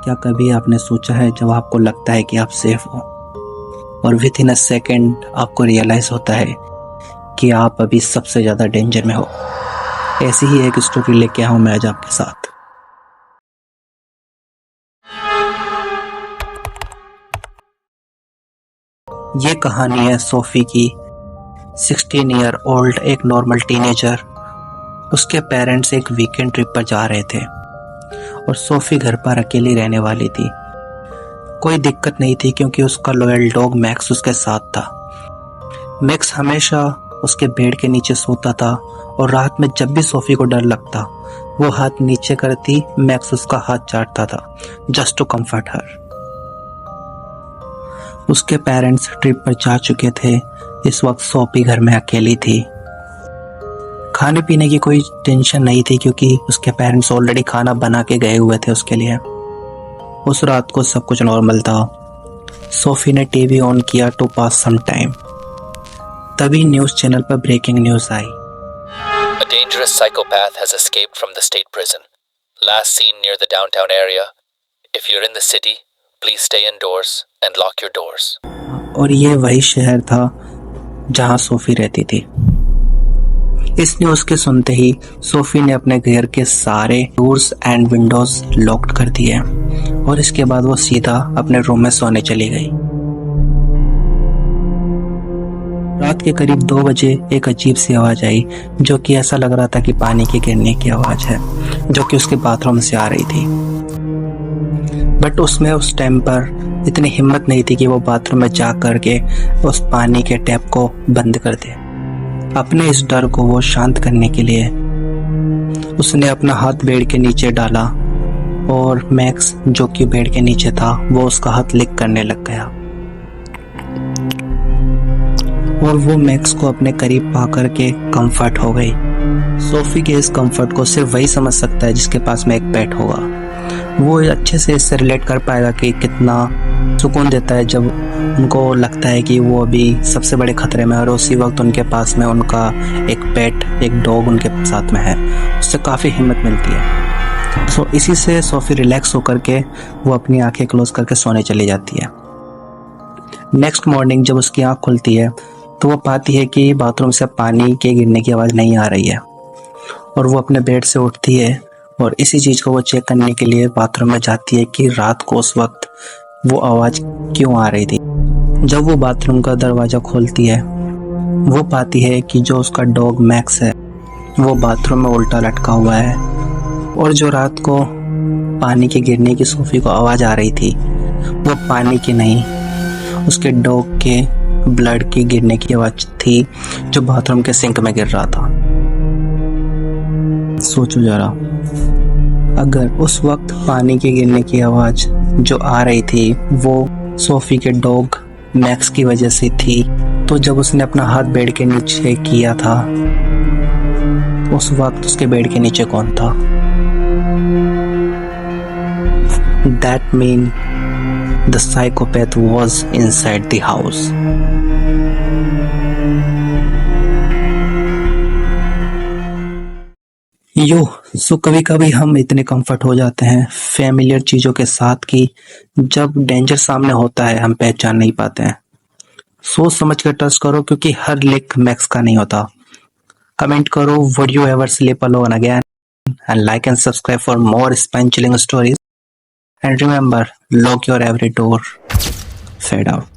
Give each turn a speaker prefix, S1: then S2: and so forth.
S1: क्या कभी आपने सोचा है जब आपको लगता है कि आप सेफ हो और विद इन अ सेकेंड आपको रियलाइज होता है कि आप अभी सबसे ज़्यादा डेंजर में हो। ऐसी ही एक स्टोरी लेके आया हूँ मैं आज आपके साथ। ये कहानी है सोफी की। 16 ईयर ओल्ड एक नॉर्मल टीनेजर। उसके पेरेंट्स एक वीकेंड ट्रिप पर जा रहे थे और सोफी घर पर अकेली रहने वाली थी। कोई दिक्कत नहीं थी क्योंकि उसका लॉयल डॉग मैक्स उसके साथ था। मैक्स हमेशा उसके बेड के नीचे सोता था और रात में जब भी सोफी को डर लगता वो हाथ नीचे करती, मैक्स उसका हाथ चाटता था जस्ट टू कंफर्ट हर। उसके पेरेंट्स ट्रिप पर जा चुके थे। इस वक्त सोफी घर में अकेली थी। खाने पीने की कोई टेंशन नहीं थी क्योंकि उसके पेरेंट्स ऑलरेडी खाना बना के गए हुए थे उसके लिए। उस रात को सब कुछ नॉर्मल था। सोफी ने टीवी ऑन किया टू पास सम टाइम। तभी न्यूज चैनल पर ब्रेकिंग न्यूज आई।
S2: A dangerous psychopath has escaped from the state prison. Last seen near the downtown area. If you're in the city, please stay indoors and lock your doors.
S1: और ये वही शहर था जहां Sophie रहती थी। इस न्यूज के सुनते ही सोफी ने अपने घर के सारे डोर्स एंड विंडोज लॉक्ड कर दिए और इसके बाद वो सीधा अपने रूम में सोने चली गई। रात के करीब 2 बजे एक अजीब सी आवाज आई जो कि ऐसा लग रहा था कि पानी के गिरने की आवाज है, जो कि उसके बाथरूम से आ रही थी। बट उसमें उस टाइम पर इतनी हिम्मत नहीं थी कि वो बाथरूम में जा करके उस पानी के टैप को बंद कर दे। अपने इस डर को वो शांत करने के लिए उसने अपना हाथ बेड के नीचे डाला और मैक्स जो कि बेड के नीचे था वो उसका हाथ लिक करने लग गया और वो मैक्स को अपने करीब पा करके कंफर्ट हो गई। सोफी के इस कंफर्ट को सिर्फ वही समझ सकता है जिसके पास में एक पेट होगा। वो अच्छे से इससे रिलेट कर पाएगा कि कितना सुकून देता है जब उनको लगता है कि वो अभी सबसे बड़े खतरे में है और उसी वक्त उनके पास में उनका एक पेट, एक डॉग उनके साथ में है। उससे काफ़ी हिम्मत मिलती है। सो इसी से सोफी रिलैक्स होकर के वो अपनी आंखें क्लोज करके सोने चली जाती है। नेक्स्ट मॉर्निंग जब उसकी आँख खुलती है तो वो पाती है कि बाथरूम से पानी के गिरने की आवाज़ नहीं आ रही है और वो अपने बेड से उठती है और इसी चीज़ को वो चेक करने के लिए बाथरूम में जाती है कि रात को उस वक्त वो आवाज़ क्यों आ रही थी। जब वो बाथरूम का दरवाज़ा खोलती है वो पाती है कि जो उसका डॉग मैक्स है वो बाथरूम में उल्टा लटका हुआ है और जो रात को पानी के गिरने की सोफी को आवाज़ आ रही थी वो पानी की नहीं, उसके डॉग के ब्लड की गिरने की आवाज़ थी जो बाथरूम के सिंक में गिर रहा था। सोचो जरा, अगर उस वक्त पानी के गिरने की आवाज़ जो आ रही थी वो सोफी के डॉग मैक्स की वजह से थी, तो जब उसने अपना हाथ बेड के नीचे किया था उस वक्त उसके बेड के नीचे कौन था? That mean the psychopath was inside the house. सो कभी कभी हम इतने कंफर्ट हो जाते हैं फैमिलियर चीज़ों के साथ कि जब डेंजर सामने होता है हम पहचान नहीं पाते हैं। सोच समझ कर ट्रस्ट करो क्योंकि हर लिंक मैक्स का नहीं होता। कमेंट करो, would you ever sleep alone again, and like and subscribe for more spine chilling stories, and remember, lock your every door. Fade out.